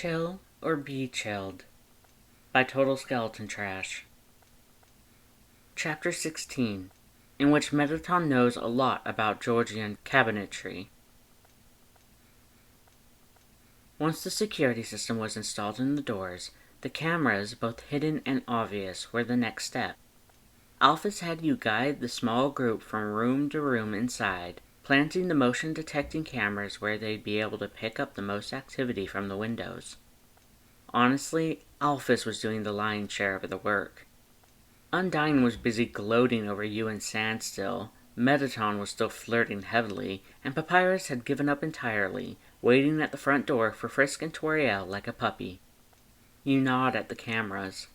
Chill or Be Chilled by TotalSkeletonTrash. Chapter 16, in which Mettaton knows a lot about Georgian cabinetry. Once the security system was installed in the doors, the cameras, both hidden and obvious, were the next step. Alphys had you guide the small group from room to room inside, planting the motion-detecting cameras where they'd be able to pick up the most activity from the windows. Honestly, Alphys was doing the lion's share of the work. Undyne was busy gloating over you and Sand still, Mettaton was still flirting heavily, and Papyrus had given up entirely, waiting at the front door for Frisk and Toriel like a puppy. You nod at the cameras.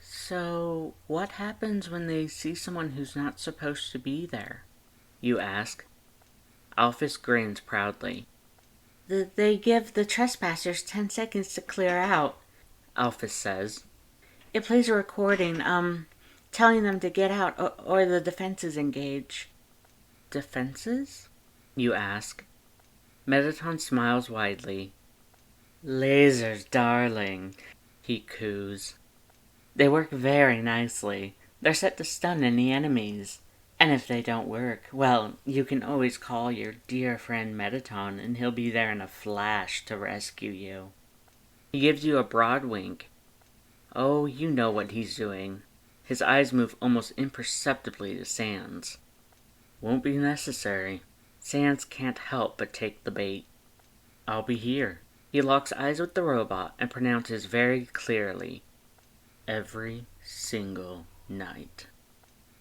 So, what happens when they see someone who's not supposed to be there? You ask. Alphys grins proudly. They give the trespassers 10 seconds to clear out, Alphys says. It plays a recording, telling them to get out or the defenses engage. Defenses? You ask. Mettaton smiles widely. Lasers, darling, he coos. They work very nicely. They're set to stun any enemies. And if they don't work, well, you can always call your dear friend Mettaton and he'll be there in a flash to rescue you. He gives you a broad wink. Oh, you know what he's doing. His eyes move almost imperceptibly to Sans. Won't be necessary. Sans can't help but take the bait. I'll be here. He locks eyes with the robot and pronounces very clearly, every single night.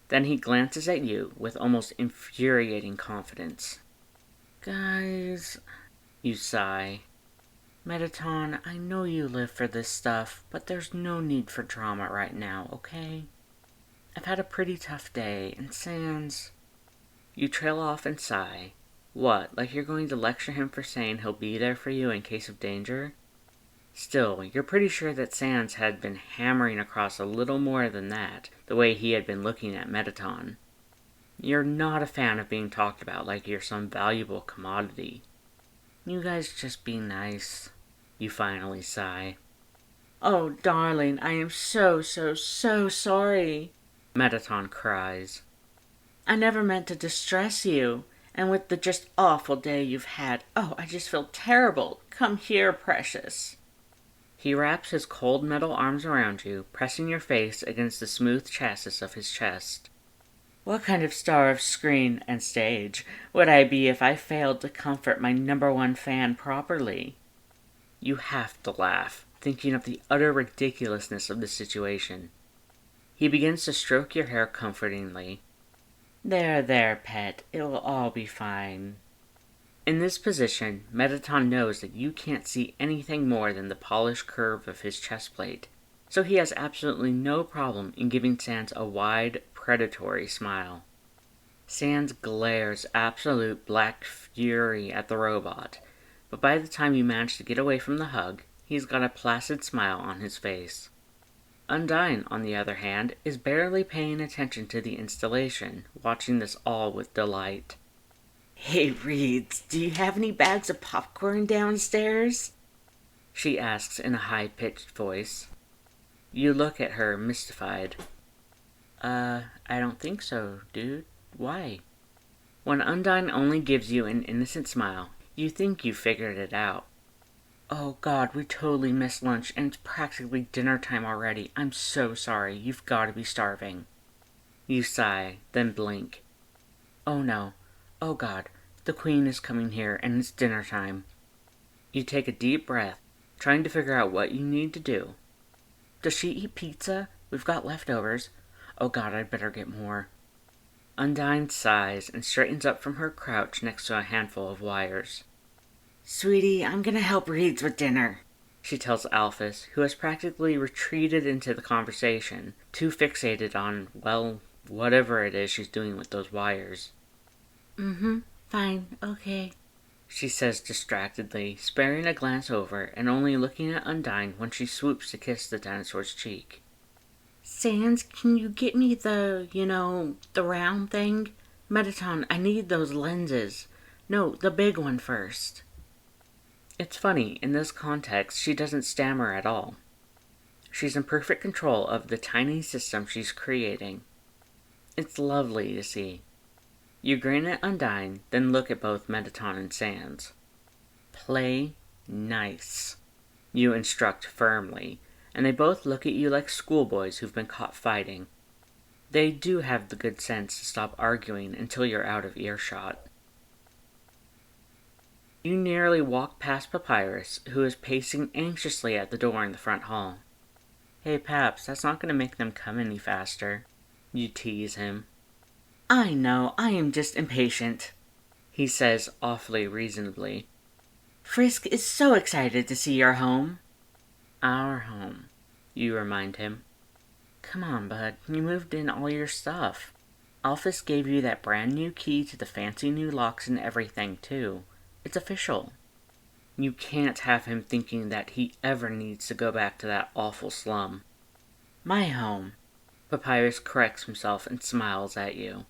Then he glances at you with almost infuriating confidence. Guys, you sigh. Mettaton, I know you live for this stuff, but there's no need for drama right now, okay? I've had a pretty tough day, and Sans... You trail off and sigh. What, like you're going to lecture him for saying he'll be there for you in case of danger? Still, you're pretty sure that Sans had been hammering across a little more than that, the way he had been looking at Mettaton. You're not a fan of being talked about like you're some valuable commodity. You guys just be nice, you finally sigh. Oh, darling, I am so sorry, Mettaton cries. I never meant to distress you, and with the just awful day you've had, oh, I just feel terrible. Come here, precious. He wraps his cold metal arms around you, pressing your face against the smooth chassis of his chest. What kind of star of screen and stage would I be if I failed to comfort my #1 fan properly? You have to laugh, thinking of the utter ridiculousness of the situation. He begins to stroke your hair comfortingly. There, pet, it will all be fine. In this position, Mettaton knows that you can't see anything more than the polished curve of his chest plate, so he has absolutely no problem in giving Sans a wide, predatory smile. Sans glares absolute black fury at the robot, but by the time you manage to get away from the hug, he's got a placid smile on his face. Undyne, on the other hand, is barely paying attention to the installation, watching this all with delight. Hey, Reeds, do you have any bags of popcorn downstairs? She asks in a high-pitched voice. You look at her, mystified. I don't think so, dude. Why? When Undyne only gives you an innocent smile, you think you figured it out. Oh God, we totally missed lunch, and it's practically dinner time already. I'm so sorry. You've got to be starving. You sigh, then blink. Oh no. Oh God, the Queen is coming here, and it's dinner time. You take a deep breath, trying to figure out what you need to do. Does she eat pizza? We've got leftovers. Oh God, I'd better get more. Undyne sighs and straightens up from her crouch next to a handful of wires. Sweetie, I'm gonna help Reeds with dinner, she tells Alphys, who has practically retreated into the conversation, too fixated on, well, whatever it is she's doing with those wires. Fine, okay, she says distractedly, sparing a glance over and only looking at Undyne when she swoops to kiss the dinosaur's cheek. Sans, can you get me the round thing? Mettaton, I need those lenses. No, the big one first. It's funny, in this context, she doesn't stammer at all. She's in perfect control of the tiny system she's creating. It's lovely to see. You grin at Undyne, then look at both Mettaton and Sans. Play nice, you instruct firmly, and they both look at you like schoolboys who've been caught fighting. They do have the good sense to stop arguing until you're out of earshot. You nearly walk past Papyrus, who is pacing anxiously at the door in the front hall. Hey Paps, that's not going to make them come any faster. You tease him. I know, I am just impatient, he says awfully reasonably. Frisk is so excited to see your home. Our home, you remind him. Come on, bud, you moved in all your stuff. Alphys gave you that brand new key to the fancy new locks and everything, too. It's official. You can't have him thinking that he ever needs to go back to that awful slum. My home. Papyrus corrects himself and smiles at you.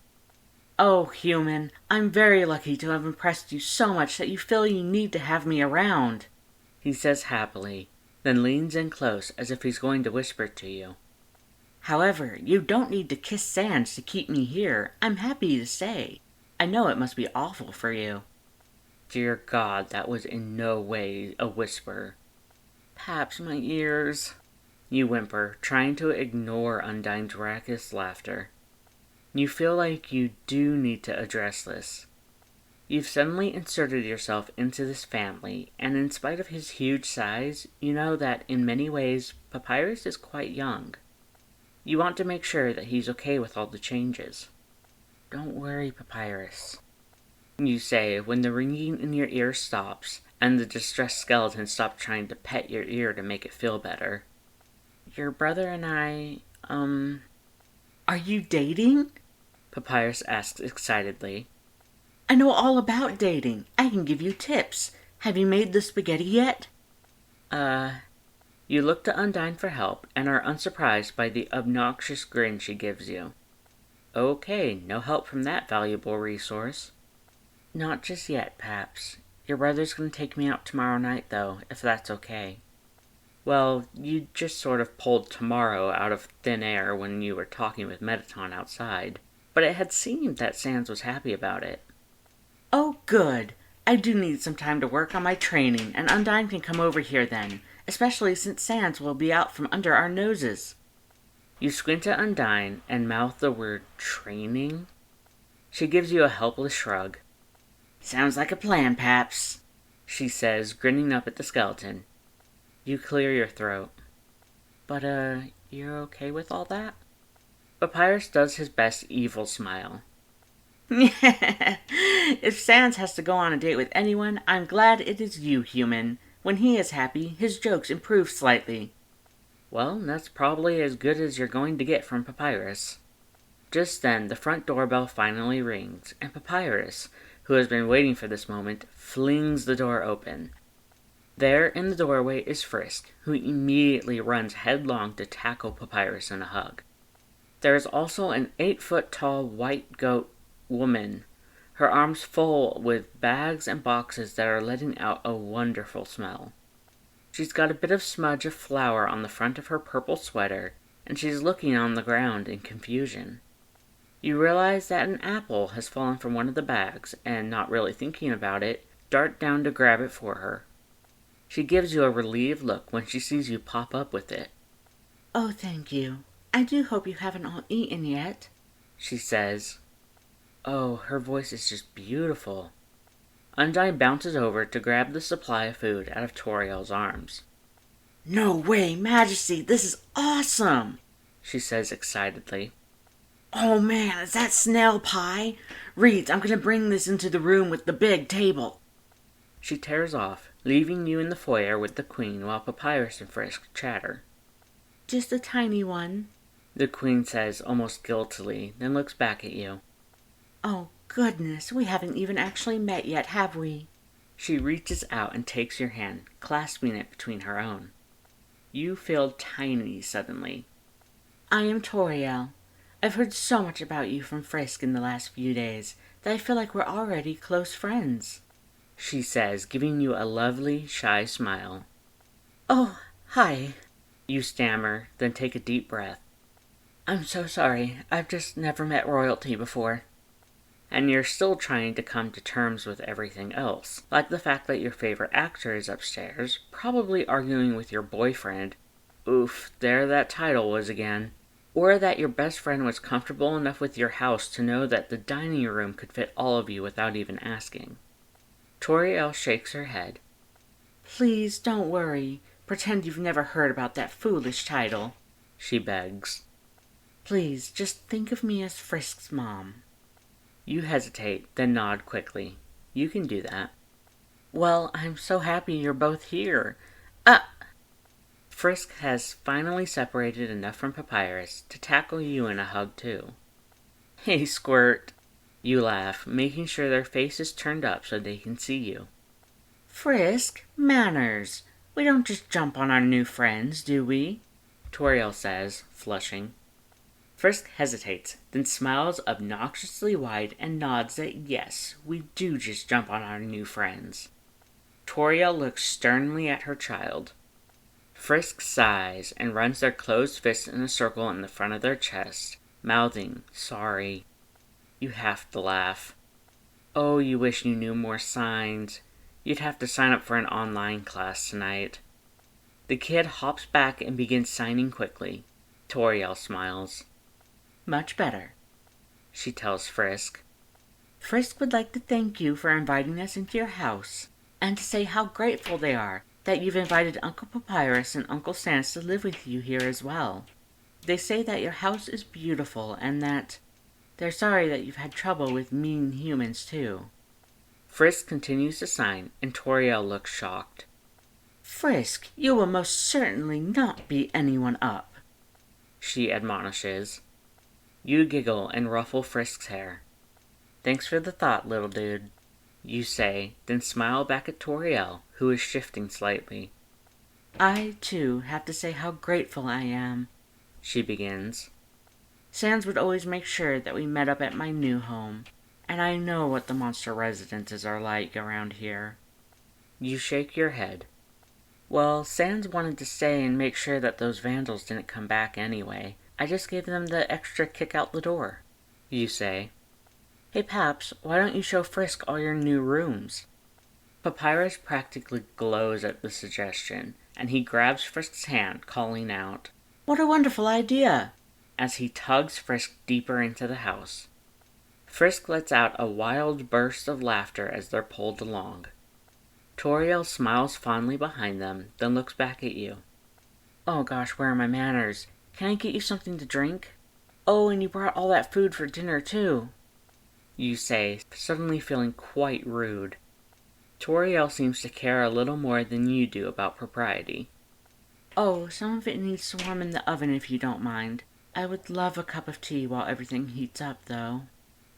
Oh, human, I'm very lucky to have impressed you so much that you feel you need to have me around, he says happily, then leans in close as if he's going to whisper to you. However, you don't need to kiss Sans to keep me here. I'm happy to stay. I know it must be awful for you. Dear God, that was in no way a whisper. Paps, my ears, you whimper, trying to ignore Undyne's raucous laughter. You feel like you do need to address this. You've suddenly inserted yourself into this family, and in spite of his huge size, you know that in many ways, Papyrus is quite young. You want to make sure that he's okay with all the changes. Don't worry, Papyrus, you say when the ringing in your ear stops, and the distressed skeleton stops trying to pet your ear to make it feel better. Your brother and I, Are you dating? Papyrus asks excitedly. I know all about dating. I can give you tips. Have you made the spaghetti yet? You look to Undyne for help, and are unsurprised by the obnoxious grin she gives you. Okay, no help from that valuable resource. Not just yet, Paps. Your brother's going to take me out tomorrow night, though, if that's okay. Well, you just sort of pulled tomorrow out of thin air when you were talking with Mettaton outside, but it had seemed that Sans was happy about it. Oh, good. I do need some time to work on my training, and Undyne can come over here then, especially since Sans will be out from under our noses. You squint at Undyne and mouth the word training. She gives you a helpless shrug. Sounds like a plan, Paps, she says, grinning up at the skeleton. You clear your throat. But, you're okay with all that? Papyrus does his best evil smile. If Sans has to go on a date with anyone, I'm glad it is you, human. When he is happy, his jokes improve slightly. Well, that's probably as good as you're going to get from Papyrus. Just then, the front doorbell finally rings, and Papyrus, who has been waiting for this moment, flings the door open. There in the doorway is Frisk, who immediately runs headlong to tackle Papyrus in a hug. There is also an 8-foot-tall white goat woman, her arms full with bags and boxes that are letting out a wonderful smell. She's got a bit of smudge of flour on the front of her purple sweater, and she's looking on the ground in confusion. You realize that an apple has fallen from one of the bags, and not really thinking about it, dart down to grab it for her. She gives you a relieved look when she sees you pop up with it. Oh, thank you. I do hope you haven't all eaten yet, she says. Oh, her voice is just beautiful. Undyne bounces over to grab the supply of food out of Toriel's arms. No way, Majesty, this is awesome, she says excitedly. Oh man, is that snail pie? Reeds, I'm gonna bring this into the room with the big table. She tears off, leaving you in the foyer with the Queen while Papyrus and Frisk chatter. Just a tiny one, the Queen says almost guiltily, then looks back at you. Oh goodness, we haven't even actually met yet, have we? She reaches out and takes your hand, clasping it between her own. You feel tiny suddenly. I am Toriel. I've heard so much about you from Frisk in the last few days that I feel like we're already close friends. she says, giving you a lovely, shy smile. Oh, hi. You stammer, then take a deep breath. I'm so sorry. I've just never met royalty before. And you're still trying to come to terms with everything else, like the fact that your favorite actor is upstairs, probably arguing with your boyfriend. Oof, there that title was again. Or that your best friend was comfortable enough with your house to know that the dining room could fit all of you without even asking. Toriel shakes her head. Please don't worry. Pretend you've never heard about that foolish title, she begs. Please, just think of me as Frisk's mom. You hesitate, then nod quickly. You can do that. Well, I'm so happy you're both here. Frisk has finally separated enough from Papyrus to tackle you in a hug too. Hey, Squirt. You laugh, making sure their face is turned up so they can see you. Frisk, manners. We don't just jump on our new friends, do we? Toriel says, flushing. Frisk hesitates, then smiles obnoxiously wide and nods that yes, we do just jump on our new friends. Toriel looks sternly at her child. Frisk sighs and runs their closed fists in a circle in the front of their chest, mouthing, sorry. You have to laugh. Oh, you wish you knew more signs. You'd have to sign up for an online class tonight. The kid hops back and begins signing quickly. Toriel smiles. Much better, she tells Frisk. Frisk would like to thank you for inviting us into your house, and to say how grateful they are that you've invited Uncle Papyrus and Uncle Sans to live with you here as well. They say that your house is beautiful, and that they're sorry that you've had trouble with mean humans too. Frisk continues to sign, and Toriel looks shocked. Frisk, you will most certainly not beat anyone up, she admonishes. You giggle and ruffle Frisk's hair. Thanks for the thought, little dude, you say, then smile back at Toriel, who is shifting slightly. I, too, have to say how grateful I am, she begins. Sans would always make sure that we met up at my new home, and I know what the monster residences are like around here. You shake your head. Well, Sans wanted to stay and make sure that those vandals didn't come back anyway. I just gave them the extra kick out the door, you say. Hey Paps, why don't you show Frisk all your new rooms? Papyrus practically glows at the suggestion, and he grabs Frisk's hand, calling out, What a wonderful idea! As he tugs Frisk deeper into the house. Frisk lets out a wild burst of laughter as they're pulled along. Toriel smiles fondly behind them, then looks back at you. Oh gosh, where are my manners? Can I get you something to drink? Oh, and you brought all that food for dinner too, you say, suddenly feeling quite rude. Toriel seems to care a little more than you do about propriety. Oh, some of it needs to warm in the oven if you don't mind. I would love a cup of tea while everything heats up, though,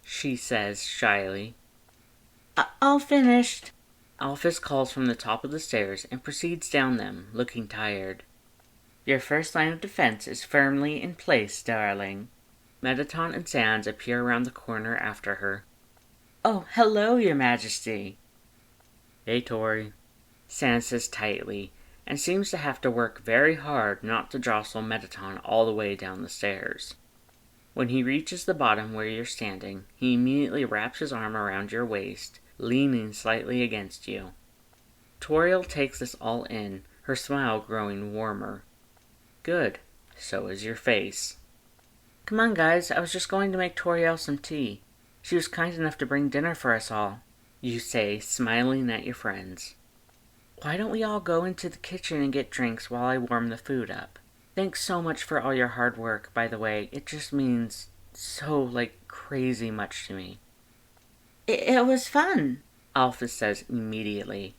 she says shyly. All finished. Alphys calls from the top of the stairs and proceeds down them, looking tired. Your first line of defense is firmly in place, darling. Mettaton and Sans appear around the corner after her. Oh, hello, your majesty. Hey, Tori, Sans says tightly, and seems to have to work very hard not to jostle Mettaton all the way down the stairs. When he reaches the bottom where you're standing, he immediately wraps his arm around your waist, leaning slightly against you. Toriel takes this all in, her smile growing warmer. Good. So is your face. Come on, guys, I was just going to make Toriel some tea. She was kind enough to bring dinner for us all, you say, smiling at your friends. Why don't we all go into the kitchen and get drinks while I warm the food up? Thanks so much for all your hard work, by the way. It just means so, crazy much to me. It was fun, Alphys says immediately.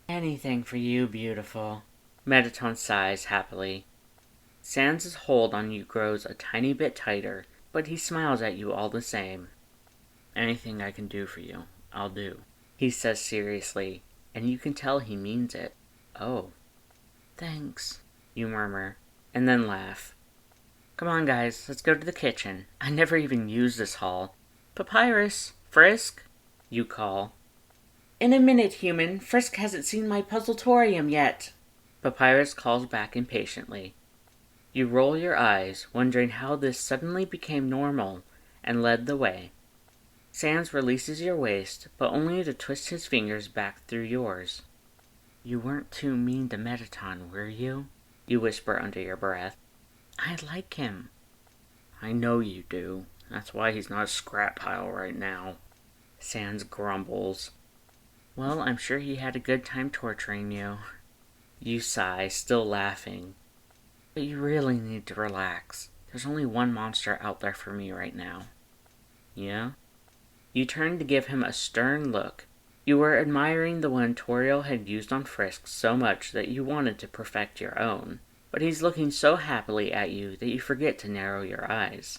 Anything for you, beautiful. Mettaton sighs happily. Sans' hold on you grows a tiny bit tighter, but he smiles at you all the same. Anything I can do for you, I'll do, he says seriously, and you can tell he means it. Oh. Thanks, you murmur, and then laugh. Come on, guys, let's go to the kitchen. I never even used this hall. Papyrus, Frisk, you call. In a minute, human. Frisk hasn't seen my puzzletorium yet. Papyrus calls back impatiently. You roll your eyes, wondering how this suddenly became normal, and led the way. Sans releases your waist, but only to twist his fingers back through yours. You weren't too mean to Mettaton, were you? You whisper under your breath. I like him. I know you do. That's why he's not a scrap pile right now. Sans grumbles. Well, I'm sure he had a good time torturing you. You sigh, still laughing. But you really need to relax. There's only one monster out there for me right now. Yeah? You turn to give him a stern look. You were admiring the one Toriel had used on Frisk so much that you wanted to perfect your own, but he's looking so happily at you that you forget to narrow your eyes.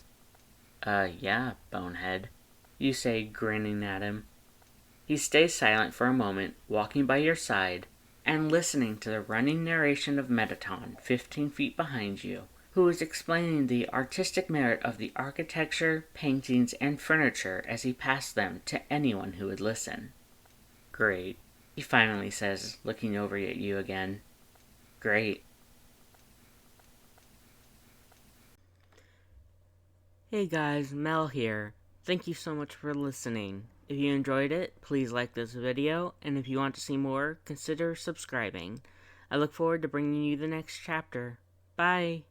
Yeah, bonehead, you say, grinning at him. He stays silent for a moment, walking by your side, and listening to the running narration of Mettaton 15 feet behind you, who is explaining the artistic merit of the architecture, paintings, and furniture as he passed them to anyone who would listen. Great, he finally says, looking over at you again. Great. Hey guys, Mel here. Thank you so much for listening. If you enjoyed it, please like this video, and if you want to see more, consider subscribing. I look forward to bringing you the next chapter. Bye!